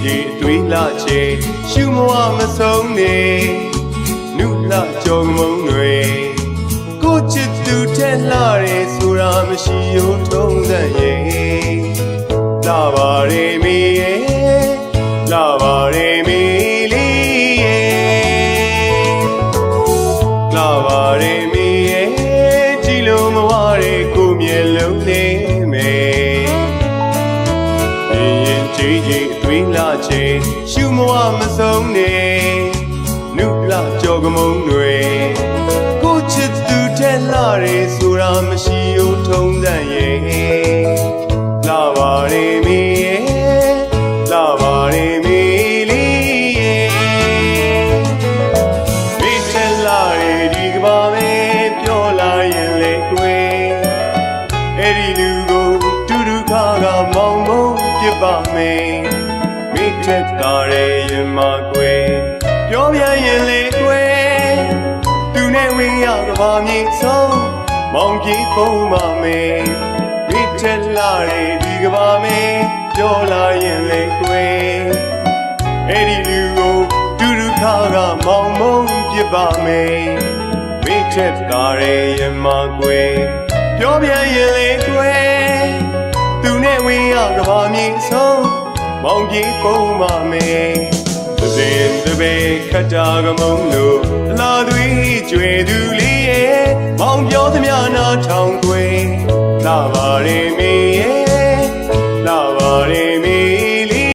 ကြီးတွေးလာချေရှုမဝမဆုံးနေနုလာကြောမုံတွေကိုချစ်သူထဲလာရဲဆိုတာမရှိရိုးထုံးစံရဲ့လာပါရေမီရဲ့လာပါရေမီလေးရဲ့လာပါရေမီရဲ့ကြည်လို့မဝရဲကိုမျက်လုံးလေးမယ်ရင်ကြီးကြီးတွေးလာချေရှုမဝမဆုံးနေနုလာကြောကမုံတွေကိုချစ်သူထဲလာရဲဆိုတာမရှိရိုးထုံးစံရဲ့လာပါရေမီရဲ့လာပါရေမီလေးရဲ့မိထက်လာရဲဒီကဘာပဲပြောလာရင်လေကွယ်အဲ့ဒီလူကိုတူတူခါကမောင်မုံပြပါမယ်မိထက်လာရဲရင်မကွယ်ပြောပြရင်လေကွယ်သူနဲ့ဝင်းရကဘာမြေဆုံးမောင်ကြီးပုံပါမယ်မိထက်လာရဲဒီကဘာမဲပြောလာရင်လေကွယ်အဲ့ဒီလူကိုတူတူခါကမောင်မုံပြပါမယ်မိထက်လာရဲရင်မကွယ်ပြောပြရင်လေကွယ်သူနဲ့ဝင်းရကဘာမြေဆုံးမောင်ကြီးပုံပါမယ်သင်တပေခတ်တာကမုံလို့အလားသွေးကျွေသူလေးရဲ့မောင်ပြောသမျှနာထောင်ခွေလာပါရေမီရဲ့